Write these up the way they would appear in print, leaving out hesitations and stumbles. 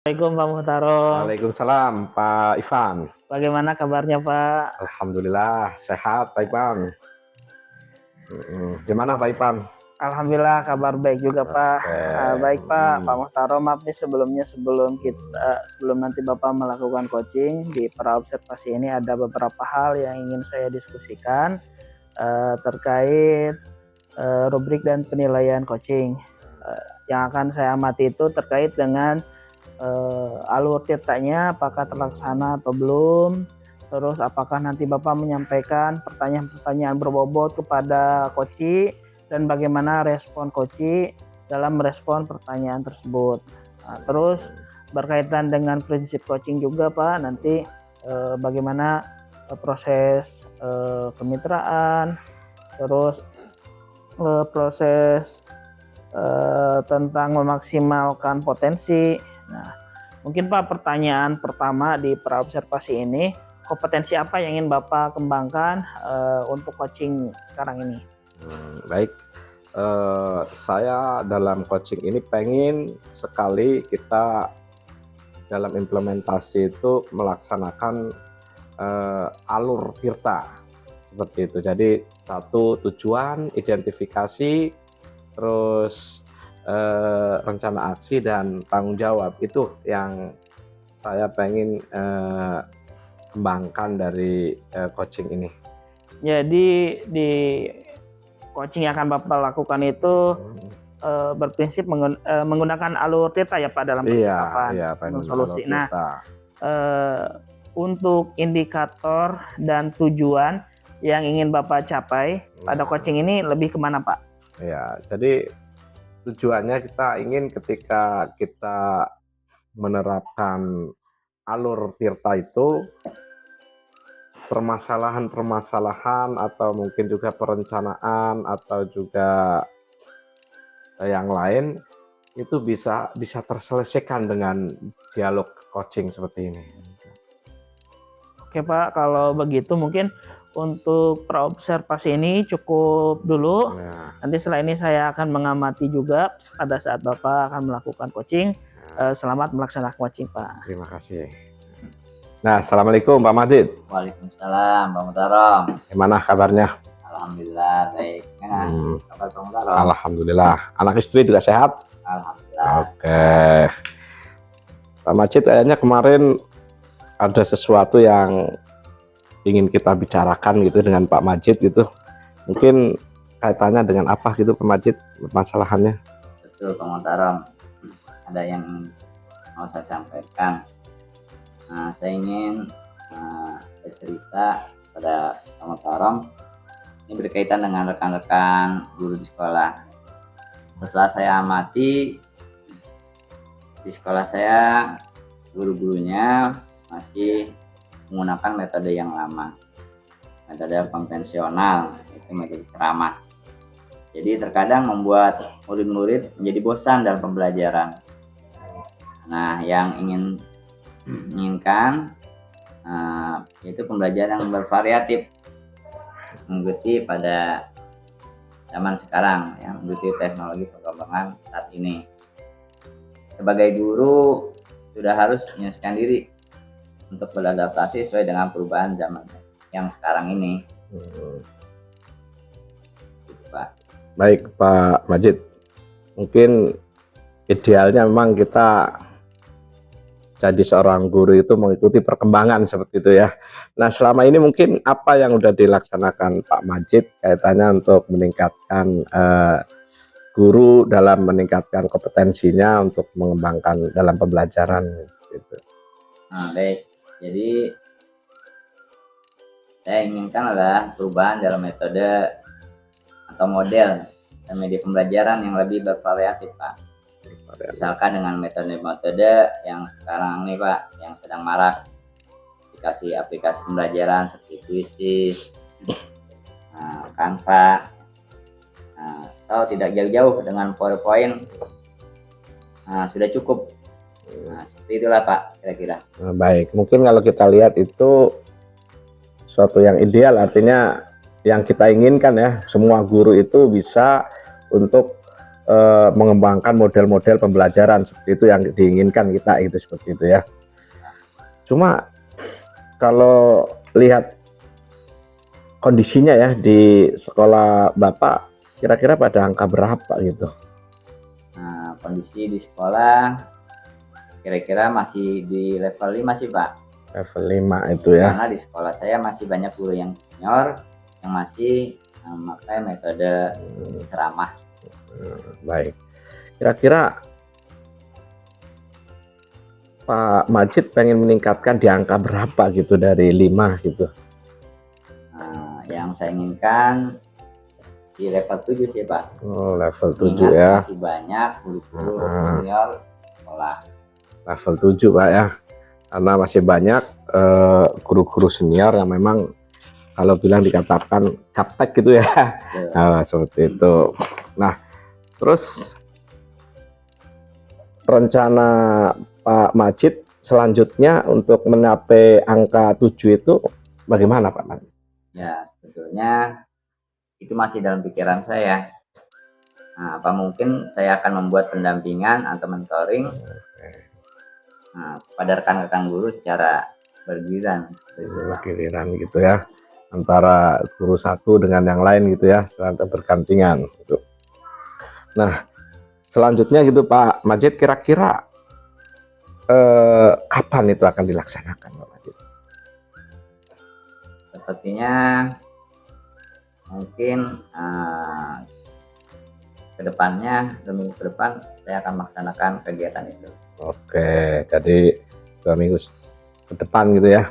Assalamualaikum Pak Muhtarom. Waalaikumsalam Pak Ivan. Bagaimana kabarnya Pak? Alhamdulillah sehat Pak Ivan. Gimana Pak Ivan? Alhamdulillah kabar baik juga Pak. Baik Pak, Pak Muhtarom, maaf nih sebelum nanti Bapak melakukan coaching di praobservasi ini ada beberapa hal yang ingin saya diskusikan terkait rubrik dan penilaian coaching. Yang akan saya amati itu terkait dengan alur tirtanya apakah terlaksana atau belum, terus apakah nanti Bapak menyampaikan pertanyaan-pertanyaan berbobot kepada coach dan bagaimana respon coach dalam merespon pertanyaan tersebut. Terus berkaitan dengan prinsip coaching juga Pak, nanti bagaimana proses kemitraan, terus proses tentang memaksimalkan potensi. Nah, mungkin Pak pertanyaan pertama di praobservasi ini, kompetensi apa yang ingin Bapak kembangkan untuk coaching sekarang ini? Baik, saya dalam coaching ini pengen sekali kita dalam implementasi itu melaksanakan alur tirta seperti itu. Jadi satu tujuan, identifikasi, terus rencana aksi dan tanggung jawab, itu yang saya pengen kembangkan dari coaching ini. Jadi di coaching yang akan Bapak lakukan itu berprinsip menggunakan alur tirta ya Pak dalam percakapan, solusi. Nah, untuk indikator dan tujuan yang ingin Bapak capai pada coaching ini lebih kemana Pak? Ya, jadi tujuannya kita ingin ketika kita menerapkan alur tirta itu, permasalahan-permasalahan atau mungkin juga perencanaan atau juga yang lain itu bisa terselesaikan dengan dialog coaching seperti ini. Oke Pak, kalau begitu mungkin untuk praobservasi ini cukup dulu. Nanti setelah ini saya akan mengamati juga pada saat Bapak akan melakukan coaching. Selamat melaksanakan coaching Pak. Terima kasih. Nah, Assalamualaikum Pak Majid. Waalaikumsalam Pak Muhtarom. Gimana kabarnya? Alhamdulillah baik. Kabar Pak Muhtarom? Alhamdulillah. Anak istri juga sehat? Alhamdulillah. Oke. Pak Majid, kayaknya kemarin ada sesuatu yang ingin kita bicarakan gitu dengan Pak Majid gitu. Mungkin kaitannya dengan apa gitu Pak Majid, masalahannya? Betul Pak Muhtarom. Ada yang mau saya sampaikan. Saya ingin bercerita pada Pak Muhtarom. Ini berkaitan dengan rekan-rekan guru di sekolah. Setelah saya amati di sekolah saya, guru-gurunya masih menggunakan metode yang lama, metode konvensional, itu metode ceramah. Jadi terkadang membuat murid-murid menjadi bosan dalam pembelajaran. Nah, yang inginkan yaitu pembelajaran yang bervariatif, mengikuti pada zaman sekarang, ya, mengikuti teknologi perkembangan saat ini. Sebagai guru sudah harus menyesuaikan diri untuk beradaptasi sesuai dengan perubahan zaman yang sekarang ini. Pak. Baik Pak Majid, mungkin idealnya memang kita jadi seorang guru itu mengikuti perkembangan seperti itu ya. Nah, selama ini mungkin apa yang sudah dilaksanakan Pak Majid kaitannya untuk meningkatkan guru dalam meningkatkan kompetensinya untuk mengembangkan dalam pembelajaran gitu. Nah, baik. Jadi saya inginkan adalah perubahan dalam metode atau model dan media pembelajaran yang lebih bervariatif Pak. Misalkan dengan metode-metode yang sekarang nih Pak, yang sedang marak, aplikasi pembelajaran seperti Quizizz, Canva, atau tidak jauh-jauh dengan PowerPoint, sudah cukup. Seperti itulah Pak, kira-kira. Baik, mungkin kalau kita lihat itu suatu yang ideal, artinya yang kita inginkan ya, semua guru itu bisa untuk mengembangkan model-model pembelajaran seperti itu yang diinginkan kita itu seperti itu ya. Cuma kalau lihat kondisinya ya di sekolah Bapak kira-kira pada angka berapa gitu? Nah, kondisi di sekolah kira-kira masih di level 5 sih Pak. Level 5 itu ya. Karena di sekolah saya masih banyak guru yang senior yang masih memakai metode ceramah. Baik. Kira-kira Pak Majid pengen meningkatkan di angka berapa gitu dari 5 gitu? Nah, yang saya inginkan di level 7 sih Pak. Oh, level 7 Ingat, ya. masih banyak guru-guru senior sekolah. Level 7 Pak ya. Karena masih banyak guru-guru senior yang memang kalau bilang dikatakan gaptek gitu ya. Nah, seperti itu. Nah, terus rencana Pak Majid selanjutnya untuk mencapai angka 7 itu bagaimana Pak Majid? Ya, sebetulnya itu masih dalam pikiran saya. Nah, apa mungkin saya akan membuat pendampingan atau mentoring pada rekan-rekan guru secara bergiliran. Giliran gitu ya, antara guru satu dengan yang lain gitu ya, secara bergantian gitu. Nah, selanjutnya gitu Pak Majid, kira-kira kapan itu akan dilaksanakan Pak Majid? Sepertinya mungkin kedepannya, 2 minggu ke depan saya akan melaksanakan kegiatan itu. Oke, jadi 2 minggu ke depan gitu ya.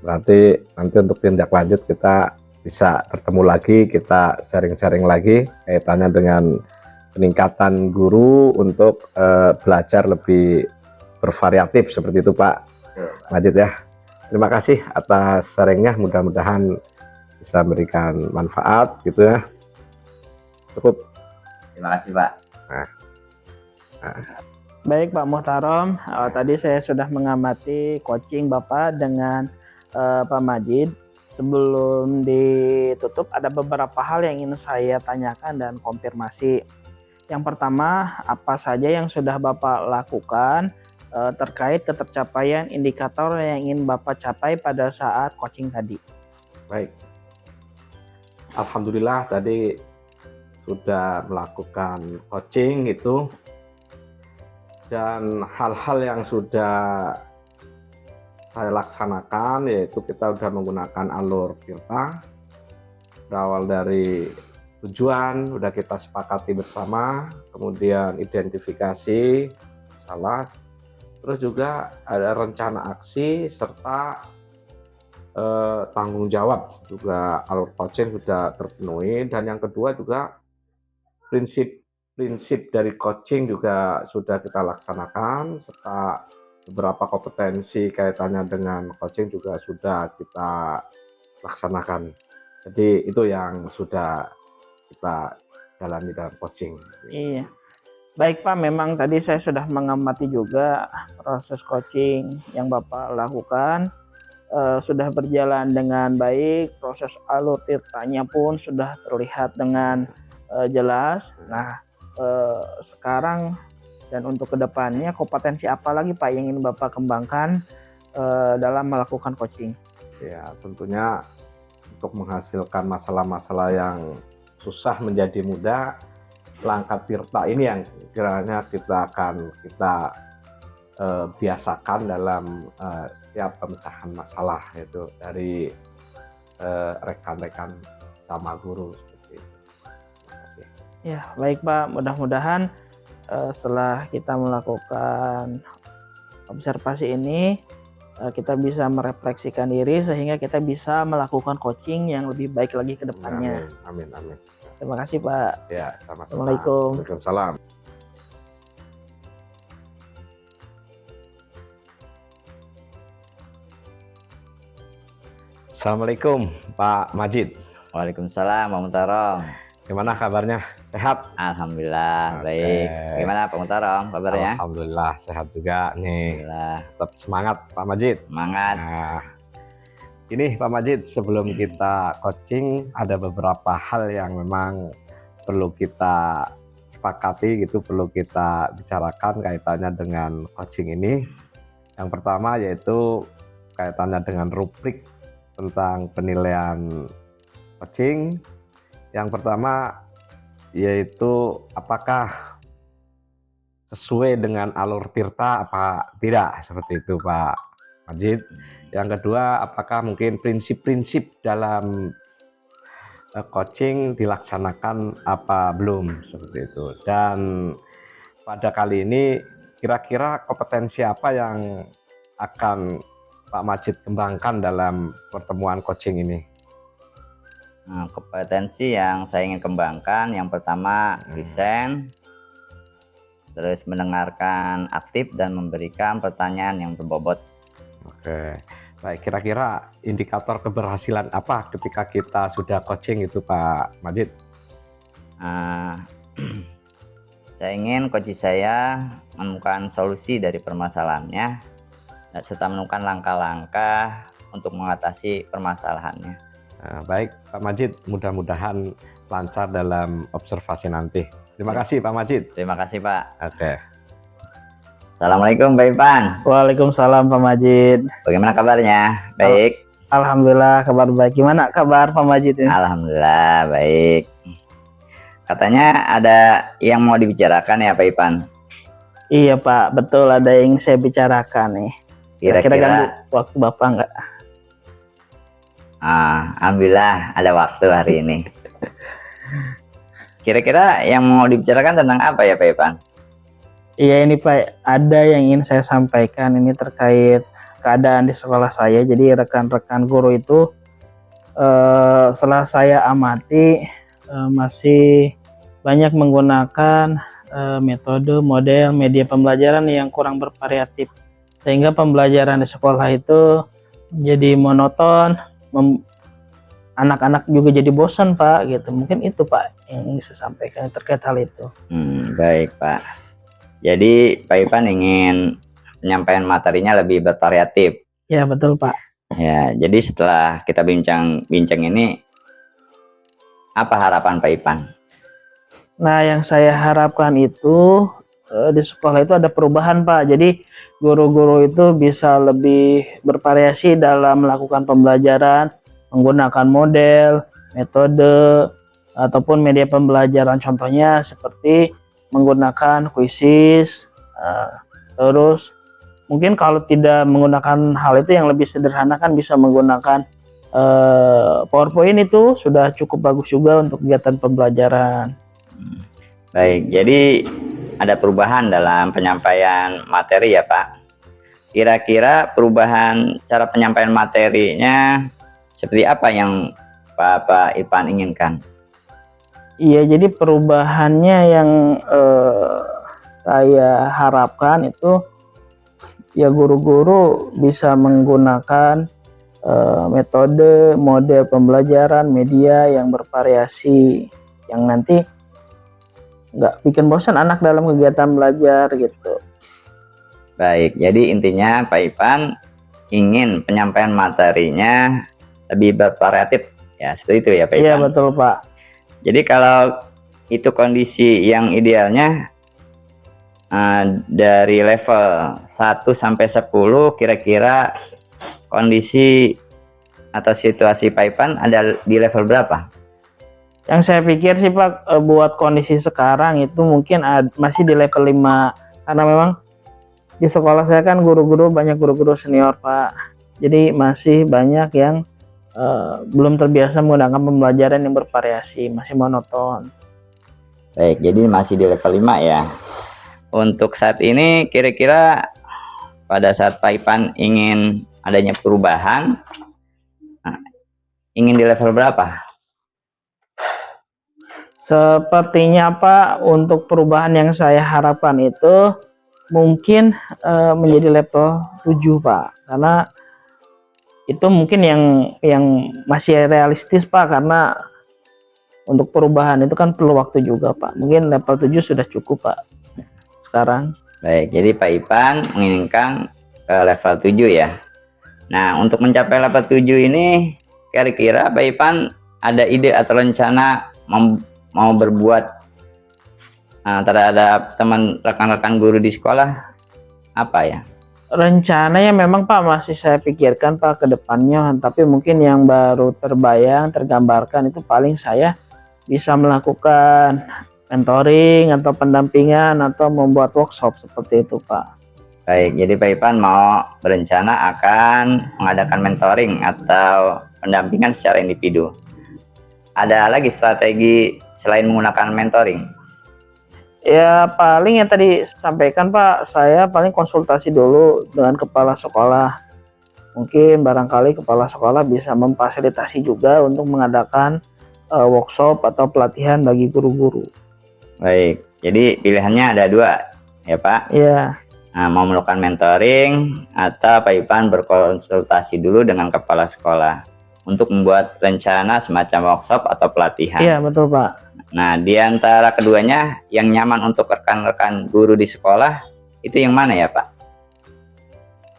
Berarti nanti untuk tindak lanjut kita bisa bertemu lagi, kita sharing-sharing lagi kaitannya dengan peningkatan guru untuk belajar lebih bervariatif seperti itu Pak Majid ya. Terima kasih atas sharingnya, mudah-mudahan bisa memberikan manfaat gitu ya. Cukup. Terima kasih Pak. Baik Pak Muhtarom, tadi saya sudah mengamati coaching Bapak dengan Pak Majid. Sebelum ditutup ada beberapa hal yang ingin saya tanyakan dan konfirmasi. Yang pertama, apa saja yang sudah Bapak lakukan terkait ketercapaian indikator yang ingin Bapak capai pada saat coaching tadi? Baik. Alhamdulillah tadi sudah melakukan coaching itu, dan hal-hal yang sudah saya laksanakan yaitu kita sudah menggunakan alur Tirta. Berawal dari tujuan sudah kita sepakati bersama, kemudian identifikasi salah, terus juga ada rencana aksi serta tanggung jawab juga. Alur coaching sudah terpenuhi, dan yang kedua juga prinsip dari coaching juga sudah kita laksanakan, serta beberapa kompetensi kaitannya dengan coaching juga sudah kita laksanakan. Jadi itu yang sudah kita jalani dalam coaching. Iya. Baik Pak, memang tadi saya sudah mengamati juga proses coaching yang Bapak lakukan sudah berjalan dengan baik, proses alur tirtanya pun sudah terlihat dengan jelas. Nah, sekarang dan untuk kedepannya kompetensi apa lagi Pak yang ingin Bapak kembangkan dalam melakukan coaching? Ya, tentunya untuk menghasilkan masalah-masalah yang susah menjadi mudah, langkah Tirta ini yang kiranya kita biasakan dalam setiap pemecahan masalah, itu dari rekan-rekan sama guru seperti itu. Terima kasih. Ya, baik Pak, mudah-mudahan setelah kita melakukan observasi ini kita bisa merefleksikan diri sehingga kita bisa melakukan coaching yang lebih baik lagi ke depannya. Amin, amin. Terima kasih Pak. Ya, sama-sama. Assalamualaikum. Waalaikumsalam. Assalamualaikum Pak Majid. Waalaikumsalam Pak Muhtarom. Gimana kabarnya? Sehat? Alhamdulillah. Oke. Baik. Gimana Pak Muhtarom kabarnya? Alhamdulillah sehat juga nih. Alhamdulillah. Tetap semangat Pak Majid. Semangat. Nah, ini Pak Majid, sebelum kita coaching ada beberapa hal yang memang perlu kita sepakati gitu perlu kita bicarakan kaitannya dengan coaching ini. Yang pertama yaitu kaitannya dengan rubrik tentang penilaian coaching. Yang pertama yaitu apakah sesuai dengan alur tirta apa tidak, seperti itu Pak Majid. Yang kedua, apakah mungkin prinsip-prinsip dalam coaching dilaksanakan apa belum, seperti itu. Dan pada kali ini kira-kira kompetensi apa yang akan Pak Majid kembangkan dalam pertemuan coaching ini? Nah, kompetensi yang saya ingin kembangkan yang pertama listen, terus mendengarkan aktif dan memberikan pertanyaan yang berbobot. Oke, baik. Kira-kira indikator keberhasilan apa ketika kita sudah coaching itu Pak Majid? Saya ingin coach saya menemukan solusi dari permasalahannya dan serta menemukan langkah-langkah untuk mengatasi permasalahannya. Baik Pak Majid, mudah-mudahan lancar dalam observasi nanti. Terima kasih Pak Majid. Terima kasih Pak. Oke. Assalamualaikum Pak Ipan. Waalaikumsalam Pak Majid. Bagaimana kabarnya? Baik. Alhamdulillah kabar baik. Gimana kabar Pak Majid ini? Alhamdulillah baik. Katanya ada yang mau dibicarakan ya Pak Ipan? Iya Pak, betul ada yang saya bicarakan nih. Kira-kira ganggu waktu Bapak nggak? Alhamdulillah ada waktu hari ini. Kira-kira yang mau dibicarakan tentang apa ya Pak Ipan? Iya ini Pak, ada yang ingin saya sampaikan ini terkait keadaan di sekolah saya. Jadi rekan-rekan guru itu setelah saya amati masih banyak menggunakan metode, model, media pembelajaran yang kurang bervariatif. Sehingga pembelajaran di sekolah itu jadi monoton, anak-anak juga jadi bosan Pak gitu. Mungkin itu Pak yang ingin saya sampaikan terkait hal itu. Baik Pak. Jadi Pak Ipan ingin penyampaian materinya lebih bervariatif. Ya betul Pak. Ya, jadi setelah kita bincang ini, apa harapan Pak Ipan? Nah yang saya harapkan itu di sekolah itu ada perubahan Pak. Jadi guru-guru itu bisa lebih bervariasi dalam melakukan pembelajaran, menggunakan model, metode, ataupun media pembelajaran. Contohnya seperti menggunakan kuisis, terus mungkin kalau tidak menggunakan hal itu yang lebih sederhana kan bisa menggunakan PowerPoint, itu sudah cukup bagus juga untuk kegiatan pembelajaran. Baik, jadi ada perubahan dalam penyampaian materi ya Pak. Kira-kira perubahan cara penyampaian materinya seperti apa yang Pak Ipan inginkan? Iya, jadi perubahannya yang saya harapkan itu ya guru-guru bisa menggunakan metode, model pembelajaran, media yang bervariasi, yang nanti nggak bikin bosan anak dalam kegiatan belajar gitu. Baik, jadi intinya Pak Ipan ingin penyampaian materinya lebih bervariatif ya, seperti itu ya Pak Ipan? Iya betul Pak. Jadi kalau itu kondisi yang idealnya dari level 1 sampai 10 kira-kira kondisi atau situasi Pak Ipan ada di level berapa? Yang saya pikir sih Pak, buat kondisi sekarang itu mungkin masih di level 5, karena memang di sekolah saya kan banyak guru-guru senior Pak. Jadi masih banyak yang belum terbiasa menggunakan pembelajaran yang bervariasi, masih monoton. Baik, jadi masih di level 5 ya. Untuk saat ini kira-kira pada saat Pak Ipan ingin adanya perubahan, ingin di level berapa? Sepertinya Pak, untuk perubahan yang saya harapkan itu mungkin menjadi level 7 Pak, karena itu mungkin yang masih realistis Pak, karena untuk perubahan itu kan perlu waktu juga Pak. Mungkin level 7 sudah cukup Pak sekarang. Baik, jadi Pak Ipan menginginkan ke level 7 ya. Nah, untuk mencapai level 7 ini kira-kira Pak Ipan ada ide atau rencana mau berbuat terhadap rekan-rekan guru di sekolah apa ya? Rencananya memang Pak masih saya pikirkan Pak ke depannya, tapi mungkin yang baru terbayang, tergambarkan itu paling saya bisa melakukan mentoring atau pendampingan atau membuat workshop seperti itu Pak. Baik, jadi Pak Ipan mau berencana akan mengadakan mentoring atau pendampingan secara individu. Ada lagi strategi selain menggunakan mentoring? Ya paling yang tadi sampaikan Pak, saya paling konsultasi dulu dengan kepala sekolah. Mungkin barangkali kepala sekolah bisa memfasilitasi juga untuk mengadakan workshop atau pelatihan bagi guru-guru. Baik, jadi pilihannya ada dua ya Pak. Iya. Nah, mau melakukan mentoring atau Pak Ipan berkonsultasi dulu dengan kepala sekolah untuk membuat rencana semacam workshop atau pelatihan. Iya betul Pak. Nah, di antara keduanya yang nyaman untuk rekan-rekan guru di sekolah itu yang mana ya Pak?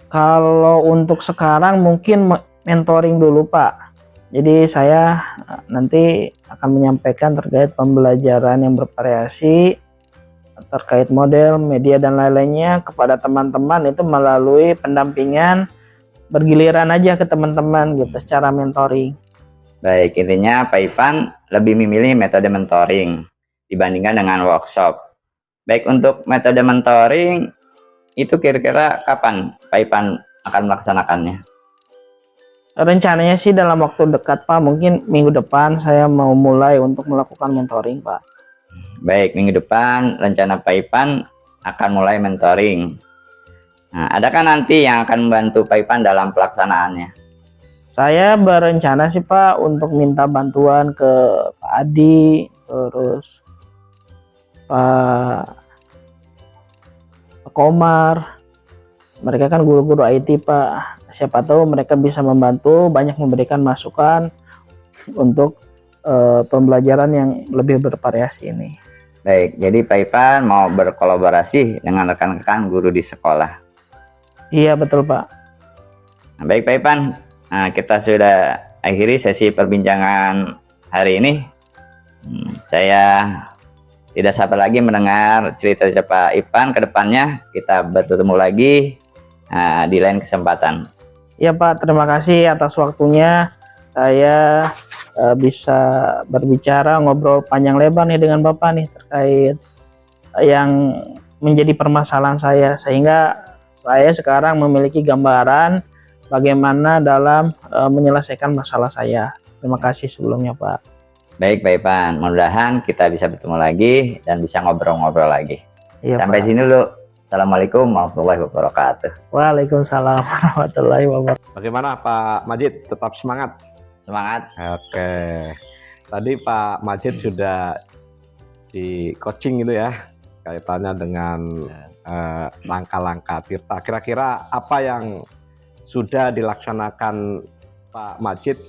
Kalau untuk sekarang mungkin mentoring dulu Pak. Jadi saya nanti akan menyampaikan terkait pembelajaran yang bervariasi, terkait model, media dan lain-lainnya kepada teman-teman itu melalui pendampingan bergiliran aja ke teman-teman gitu secara mentoring. Baik, intinya Pak Ipan lebih memilih metode mentoring dibandingkan dengan workshop. Baik, untuk metode mentoring itu kira-kira kapan Pak Ipan akan melaksanakannya? Rencananya sih dalam waktu dekat Pak, mungkin minggu depan saya mau mulai untuk melakukan mentoring Pak. Baik, minggu depan rencana Pak Ipan akan mulai mentoring. Nah, adakah nanti yang akan membantu Pak Ipan dalam pelaksanaannya? Saya berencana sih Pak untuk minta bantuan ke Pak Adi, terus Pak Komar. Mereka kan guru-guru IT Pak. Siapa tahu mereka bisa membantu, banyak memberikan masukan untuk pembelajaran yang lebih bervariasi ini. Baik, jadi Pak Ipan mau berkolaborasi dengan rekan-rekan guru di sekolah. Iya betul Pak. Nah, baik Pak Ipan, nah, kita sudah akhiri sesi perbincangan hari ini. Saya tidak sabar lagi mendengar cerita Pak Ipan ke depannya. Kita bertemu lagi di lain kesempatan. Ya Pak, terima kasih atas waktunya. Saya bisa berbicara, ngobrol panjang lebar nih dengan Bapak nih terkait yang menjadi permasalahan saya, sehingga saya sekarang memiliki gambaran bagaimana dalam menyelesaikan masalah saya. Terima kasih sebelumnya Pak. Baik Pak Ipan, mudah-mudahan kita bisa bertemu lagi dan bisa ngobrol-ngobrol lagi. Iya, Sampai Pak. sini dulu. Assalamualaikum warahmatullahi wabarakatuh. Waalaikumsalam warahmatullahi wabarakatuh. Bagaimana Pak Majid? Tetap semangat? Semangat. Oke. Tadi Pak Majid sudah di coaching gitu ya, kaitannya dengan langkah-langkah Tirta. Kira-kira apa yang sudah dilaksanakan Pak Majid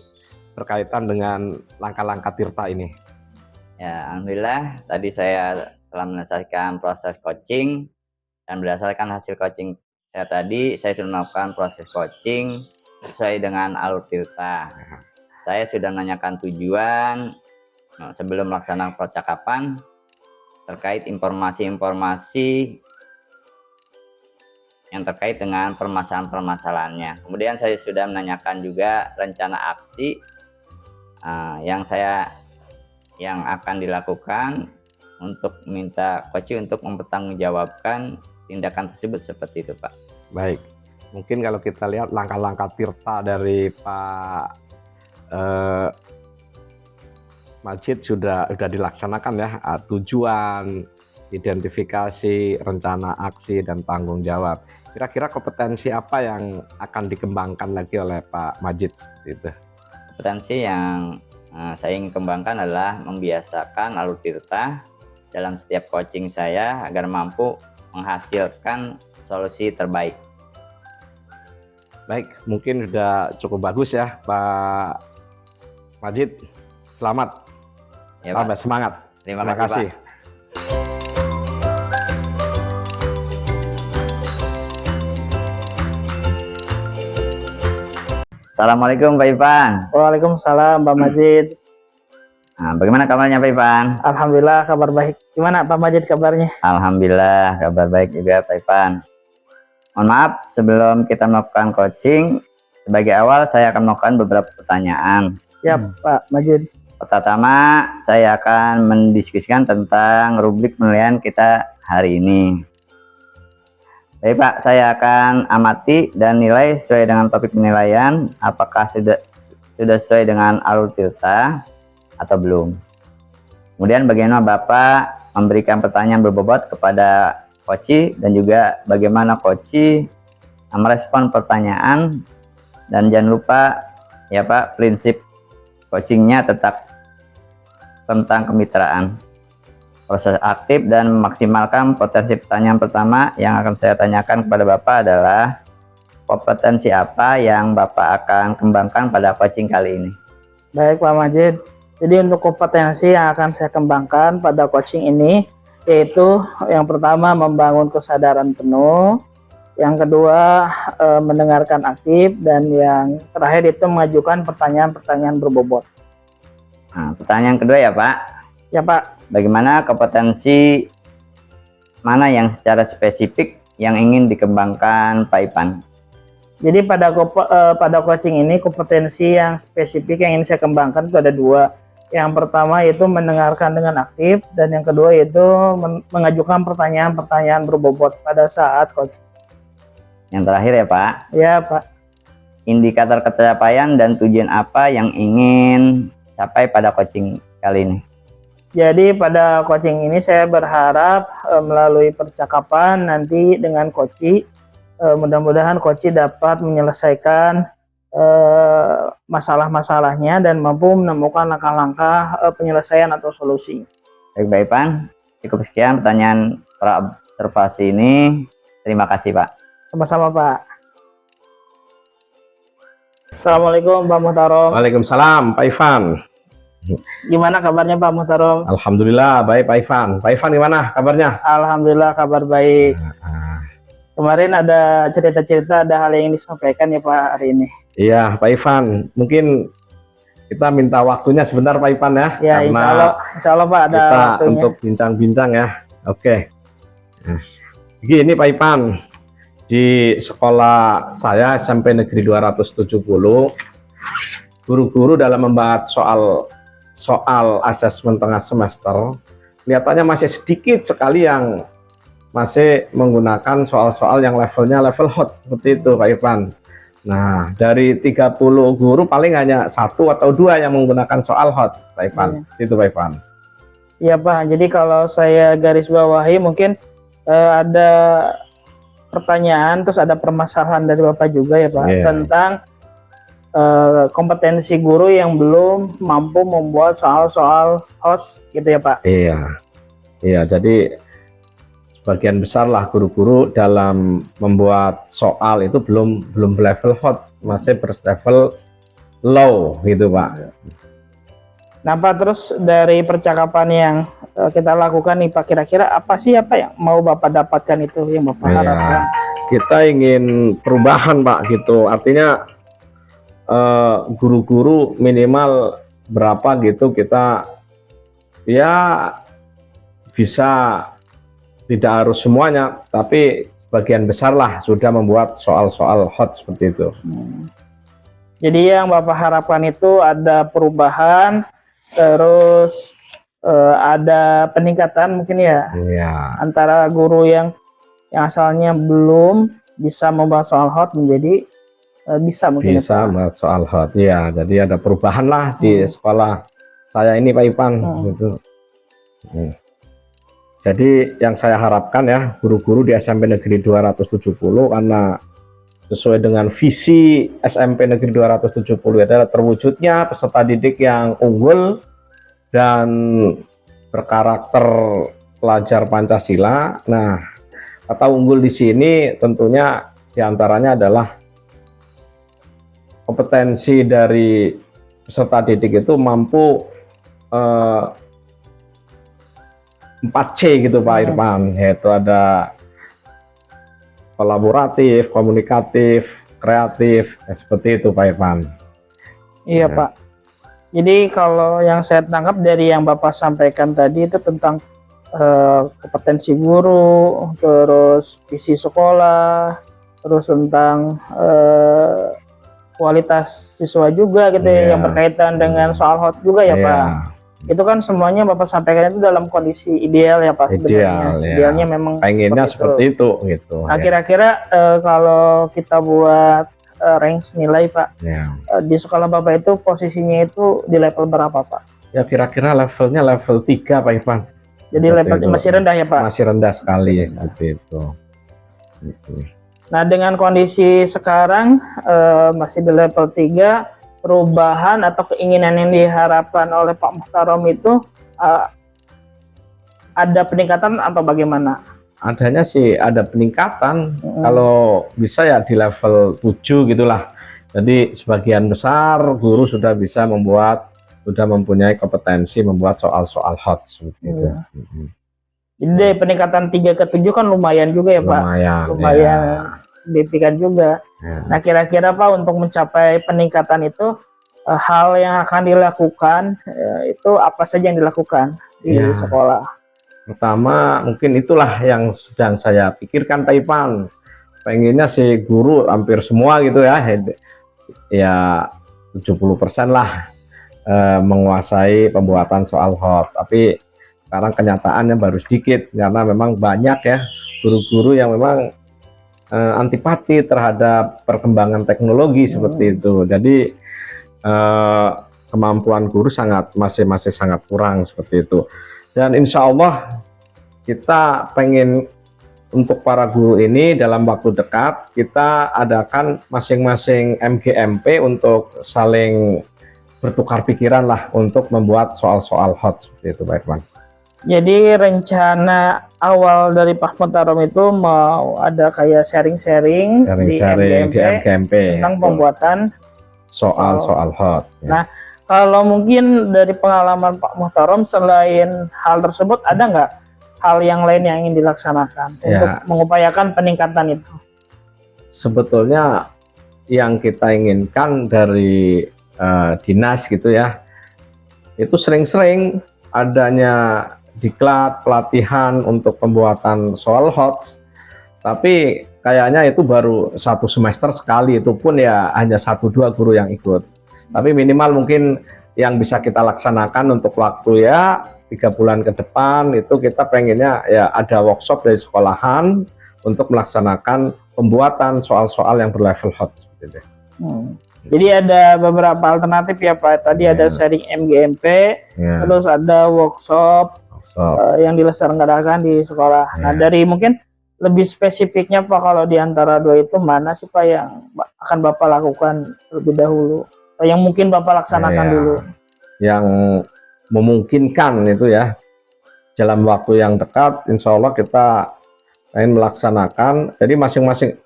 berkaitan dengan langkah-langkah Tirta ini? Ya, alhamdulillah tadi saya telah menyelesaikan proses coaching dan berdasarkan hasil coaching saya tadi, saya sudah melakukan proses coaching sesuai dengan alur Tirta. Saya sudah menanyakan tujuan sebelum melaksanakan percakapan terkait informasi-informasi yang terkait dengan permasalahan-permasalahannya. Kemudian saya sudah menanyakan juga rencana aksi yang akan dilakukan untuk minta coaching untuk mempertanggungjawabkan tindakan tersebut seperti itu Pak. Baik, mungkin kalau kita lihat langkah-langkah Tirta dari Pak Majid sudah dilaksanakan ya, tujuan, identifikasi, rencana aksi, dan tanggung jawab. Kira-kira kompetensi apa yang akan dikembangkan lagi oleh Pak Majid? Gitu. Kompetensi yang saya ingin kembangkan adalah membiasakan alur Tirta dalam setiap coaching saya agar mampu menghasilkan solusi terbaik. Baik, mungkin sudah cukup bagus ya Pak Majid. Selamat, Ya, tambah Pak. semangat. Terima kasih, Pak. Assalamualaikum Pak Ipan. Waalaikumsalam Pak Majid. Nah, bagaimana kabarnya Pak Ivan? Alhamdulillah kabar baik. Gimana Pak Majid kabarnya? Alhamdulillah kabar baik juga Pak Ivan. Mohon maaf, sebelum kita melakukan coaching, sebagai awal saya akan melakukan beberapa pertanyaan. Ya Pak Majid. Pertama, saya akan mendiskusikan tentang rubrik penilaian kita hari ini. Baik Pak, saya akan amati dan nilai sesuai dengan topik penilaian, apakah sudah sesuai dengan alur tirta atau belum. Kemudian bagaimana Bapak memberikan pertanyaan berbobot kepada coach dan juga bagaimana coach merespon pertanyaan, dan jangan lupa ya Pak, prinsip coachingnya tetap tentang kemitraan, proses aktif dan memaksimalkan potensi. Pertanyaan pertama yang akan saya tanyakan kepada Bapak adalah kompetensi apa yang Bapak akan kembangkan pada coaching kali ini? Baik Pak Majid, jadi untuk kompetensi yang akan saya kembangkan pada coaching ini, yaitu yang pertama membangun kesadaran penuh, yang kedua mendengarkan aktif, dan yang terakhir itu mengajukan pertanyaan-pertanyaan berbobot. Nah, pertanyaan kedua ya Pak. Ya Pak. Bagaimana kompetensi mana yang secara spesifik yang ingin dikembangkan Pak Ivan? Jadi pada coaching ini kompetensi yang spesifik yang ingin saya kembangkan itu ada dua. Yang pertama yaitu mendengarkan dengan aktif, dan yang kedua yaitu mengajukan pertanyaan-pertanyaan berbobot pada saat coaching. Yang terakhir ya Pak. Ya Pak. Indikator pencapaian dan tujuan apa yang ingin capai pada coaching kali ini? Jadi pada coaching ini saya berharap melalui percakapan nanti dengan coach, mudah-mudahan coach dapat menyelesaikan masalah-masalahnya dan mampu menemukan langkah-langkah penyelesaian atau solusi. Baik Pak Ivan, cukup sekian pertanyaan para observasi ini. Terima kasih Pak. Sama-sama Pak. Assalamualaikum Pak Muhtarom. Waalaikumsalam Pak Ivan. Gimana kabarnya Pak Muhtarom? Alhamdulillah baik Pak Ivan. Pak Ivan gimana kabarnya? Alhamdulillah kabar baik. Kemarin ada cerita-cerita, ada hal yang disampaikan ya Pak hari ini. Iya Pak Ivan, mungkin kita minta waktunya sebentar Pak Ivan ya. Ya karena insya Allah Pak ada kita waktunya. untuk bincang-bincang ya. Oke. Nah, begini Pak Ivan, di sekolah saya SMP Negeri 270, guru-guru dalam membahas soal asesmen tengah semester, kelihatannya masih sedikit sekali yang masih menggunakan soal-soal yang levelnya level hot seperti itu Pak Ivan. Nah, dari 30 guru paling hanya 1 atau 2 yang menggunakan soal hot Pak Ivan. Itu Pak Ivan. Iya Pak, jadi kalau saya garis bawahi mungkin ada pertanyaan, terus ada permasalahan dari Bapak juga ya Pak, tentang kompetensi guru yang belum mampu membuat soal-soal host gitu ya Pak. Iya, jadi sebagian besar lah guru-guru dalam membuat soal itu belum level hot, masih berlevel low gitu Pak. Nah Pak, terus dari percakapan yang kita lakukan nih Pak, kira-kira apa sih yang mau Bapak dapatkan itu yang Bapak harapkan? Kita ingin perubahan Pak gitu, artinya guru-guru minimal berapa gitu kita ya bisa, tidak harus semuanya, tapi sebagian besar lah sudah membuat soal-soal hot seperti itu. Jadi yang Bapak harapkan itu ada perubahan, terus ada peningkatan mungkin ya, antara guru yang asalnya belum bisa membahas soal hot menjadi bisa mungkin bisa membahas soal hot ya. Jadi ada perubahan lah di sekolah saya ini Pak Ivan gitu. Jadi yang saya harapkan ya, guru-guru di SMP Negeri 270, karena sesuai dengan visi SMP Negeri 270 adalah terwujudnya peserta didik yang unggul dan berkarakter pelajar Pancasila. Nah, kata unggul di sini tentunya diantaranya adalah kompetensi dari peserta didik itu mampu 4C gitu Pak Irfan, yaitu ada kolaboratif, komunikatif, kreatif, seperti itu Pak Irfan. Iya Pak. Jadi kalau yang saya tangkap dari yang Bapak sampaikan tadi itu tentang kompetensi guru, terus visi sekolah, terus tentang kualitas siswa juga gitu ya, yang berkaitan dengan soal hot juga ya Pak. Itu kan semuanya Bapak sampaikan itu dalam kondisi ideal ya Pak sebenarnya. Idealnya memang pengennya seperti itu gitu. Nah kira-kira kalau kita buat range nilai Pak, di sekolah Bapak itu posisinya itu di level berapa Pak? Ya kira-kira levelnya level 3 Pak Irfan. Jadi level masih rendah ya Pak? Masih rendah sekali seperti itu. Nah dengan kondisi sekarang masih di level 3, perubahan atau keinginan yang diharapkan oleh Pak Muhtarom itu ada peningkatan atau bagaimana? Adanya sih ada peningkatan, kalau bisa ya di level 7 gitulah. Jadi sebagian besar guru sudah bisa sudah mempunyai kompetensi membuat soal-soal hot seperti itu. Jadi dari peningkatan 3 ke 7 kan lumayan juga ya Pak? Lumayan signifikan juga. Nah kira-kira Pak untuk mencapai peningkatan itu hal yang akan dilakukan itu apa saja yang dilakukan di sekolah? Pertama mungkin itulah yang sedang saya pikirkan Pak Ipan. Pengennya sih guru hampir semua gitu ya 70% lah menguasai pembuatan soal hot. Tapi sekarang kenyataannya baru sedikit karena memang banyak ya guru-guru yang memang antipati terhadap perkembangan teknologi seperti itu. Jadi kemampuan guru masih sangat kurang seperti itu. Dan insya Allah kita pengen untuk para guru ini dalam waktu dekat kita adakan masing-masing MGMP untuk saling bertukar pikiran lah untuk membuat soal-soal hot seperti itu Pak Irfan. Jadi rencana awal dari Pak Muhtarom itu mau ada kayak sharing-sharing di MGMP tentang pembuatan soal-soal hot. Nah kalau mungkin dari pengalaman Pak Muhtarom selain hal tersebut ada nggak hal yang lain yang ingin dilaksanakan untuk mengupayakan peningkatan itu? Sebetulnya yang kita inginkan dari dinas gitu ya, itu sering-sering adanya diklat pelatihan untuk pembuatan soal hot, tapi kayaknya itu baru 1 semester sekali, itu pun ya hanya 1-2 guru yang ikut. Tapi minimal mungkin yang bisa kita laksanakan untuk waktu ya 3 bulan ke depan itu kita pengennya ya ada workshop dari sekolahan untuk melaksanakan pembuatan soal-soal yang berlevel hot seperti itu. Jadi ada beberapa alternatif ya Pak. Tadi ada sharing MGMP, terus ada workshop yang diselenggarakan di sekolah. Nah dari mungkin lebih spesifiknya Pak, kalau di antara 2 itu mana sih Pak yang akan Bapak lakukan lebih dahulu? Yang mungkin Bapak laksanakan dulu? Yang memungkinkan itu ya dalam waktu yang dekat insya Allah kita ingin melaksanakan. Jadi masing-masing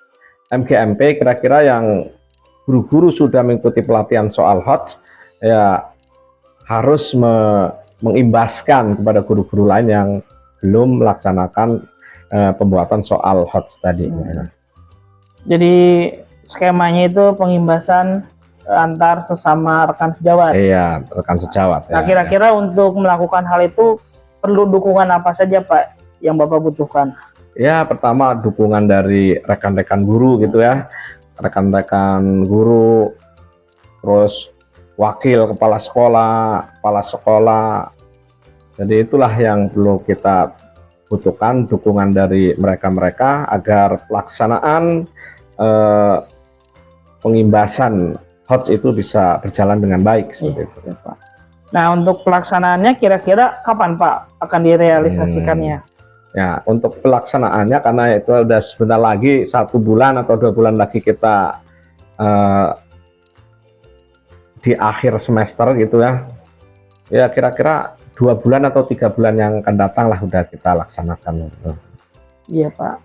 MGMP kira-kira yang guru-guru sudah mengikuti pelatihan soal hot ya harus mengimbaskan kepada guru-guru lain yang belum melaksanakan pembuatan soal hot tadi. Jadi skemanya itu pengimbasan antar sesama rekan sejawat. Iya, rekan sejawat. Nah, kira-kira untuk melakukan hal itu perlu dukungan apa saja Pak yang Bapak butuhkan? Ya, pertama dukungan dari rekan-rekan guru gitu ya. Rekan-rekan guru, terus wakil kepala sekolah. Jadi itulah yang perlu kita butuhkan, dukungan dari mereka-mereka agar pelaksanaan pengimbasan hot itu bisa berjalan dengan baik seperti itu. Pak. Nah untuk pelaksanaannya kira-kira kapan Pak akan direalisasikannya? Ya untuk pelaksanaannya karena itu udah sebentar lagi 1 bulan atau 2 bulan lagi kita di akhir semester gitu ya. Ya kira-kira 2 bulan atau 3 bulan yang akan datang lah udah kita laksanakan. Iya Pak.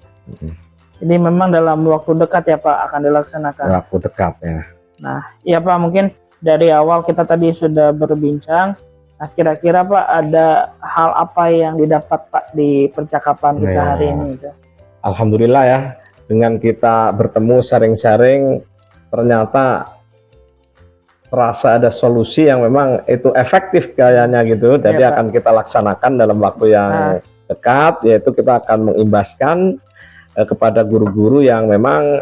Jadi memang dalam waktu dekat ya Pak akan dilaksanakan. Waktu dekat ya. Nah, iya Pak, mungkin dari awal kita tadi sudah berbincang. Nah, kira-kira Pak ada hal apa yang didapat Pak di percakapan kita hari ini? Alhamdulillah ya, dengan kita bertemu sharing-sharing, ternyata terasa ada solusi yang memang itu efektif kayaknya gitu. Jadi Iya, Pak. akan kita laksanakan dalam waktu yang dekat, yaitu kita akan mengimbaskan kepada guru-guru yang memang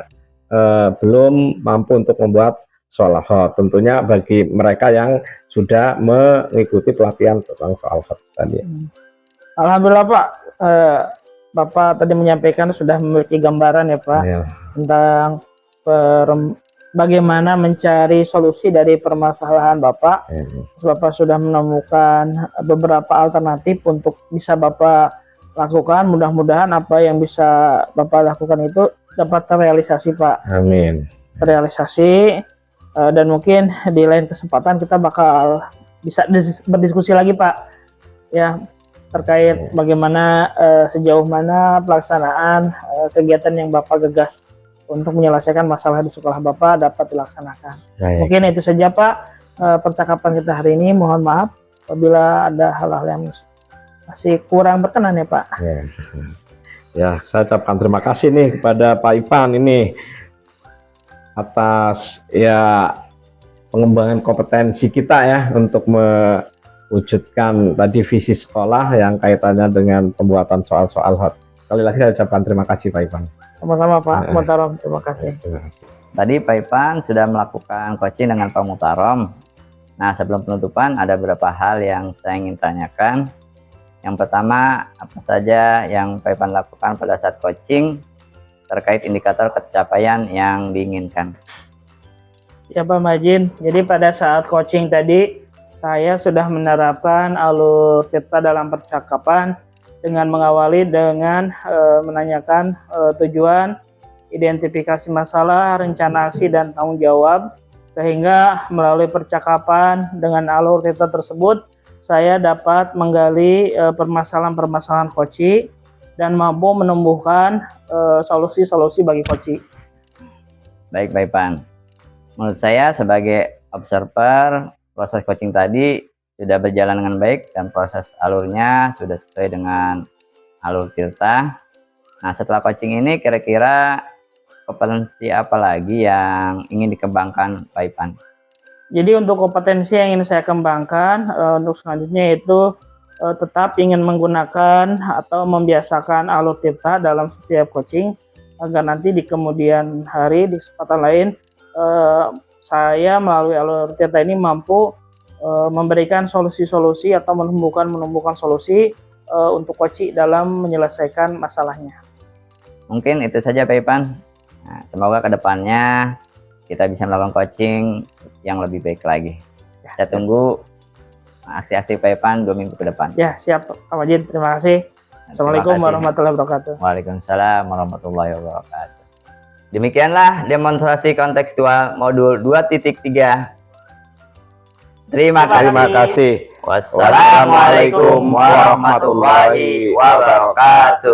belum mampu untuk membuat solahot. Tentunya bagi mereka yang sudah mengikuti pelatihan tentang solahot tadi. Alhamdulillah Pak, Bapak tadi menyampaikan sudah memiliki gambaran ya Pak Ya. tentang bagaimana mencari solusi dari permasalahan Bapak. Bapak sudah menemukan beberapa alternatif untuk bisa Bapak lakukan. Mudah-mudahan apa yang bisa Bapak lakukan itu dapat terrealisasi Pak. Amin. Terrealisasi, dan mungkin di lain kesempatan kita bakal bisa berdiskusi lagi Pak ya, terkait bagaimana sejauh mana pelaksanaan kegiatan yang Bapak gagas untuk menyelesaikan masalah di sekolah Bapak dapat dilaksanakan. Baik. Mungkin itu saja Pak percakapan kita hari ini. Mohon maaf apabila ada hal-hal yang masih kurang berkenan ya Pak. Ya, saya ucapkan terima kasih nih kepada Pak Ipan ini atas ya pengembangan kompetensi kita ya untuk mewujudkan tadi visi sekolah yang kaitannya dengan pembuatan soal-soal hot. Sekali lagi saya ucapkan terima kasih Pak Ipan. Sama-sama Pak Muhtarom, terima kasih. Tadi Pak Ipan sudah melakukan coaching dengan Pak Muhtarom. Nah, sebelum penutupan ada beberapa hal yang saya ingin tanyakan. Yang pertama, apa saja yang Pak Ipan lakukan pada saat coaching terkait indikator pencapaian yang diinginkan? Ya Pak Majin, jadi pada saat coaching tadi saya sudah menerapkan alur tirta dalam percakapan dengan mengawali dengan menanyakan tujuan, identifikasi masalah, rencana aksi, dan tanggung jawab, sehingga melalui percakapan dengan alur tirta tersebut saya dapat menggali permasalahan-permasalahan koci dan mampu menumbuhkan solusi-solusi bagi koci. Baik Pak Ipan, menurut saya sebagai observer proses coaching tadi sudah berjalan dengan baik dan proses alurnya sudah sesuai dengan alur tirta. Nah, setelah coaching ini kira-kira kompetensi apa lagi yang ingin dikembangkan Pak Ipan? Jadi untuk kompetensi yang ingin saya kembangkan untuk selanjutnya itu tetap ingin menggunakan atau membiasakan alur tirta dalam setiap coaching agar nanti di kemudian hari di kesempatan lain saya melalui alur tirta ini mampu memberikan solusi-solusi atau menumbuhkan solusi untuk coach dalam menyelesaikan masalahnya. Mungkin itu saja Pak Ipan. Nah, semoga kedepannya kita bisa melakukan coaching yang lebih baik lagi. Saya tunggu aksi-aksi Pak Ipan 2 minggu ke depan. Ya, siap Pak Majid. Terima kasih. Assalamualaikum warahmatullahi wabarakatuh. Waalaikumsalam warahmatullahi wabarakatuh. Demikianlah demonstrasi kontekstual modul 2.3. Terima kasih. kasih. Wassalamualaikum warahmatullahi wabarakatuh.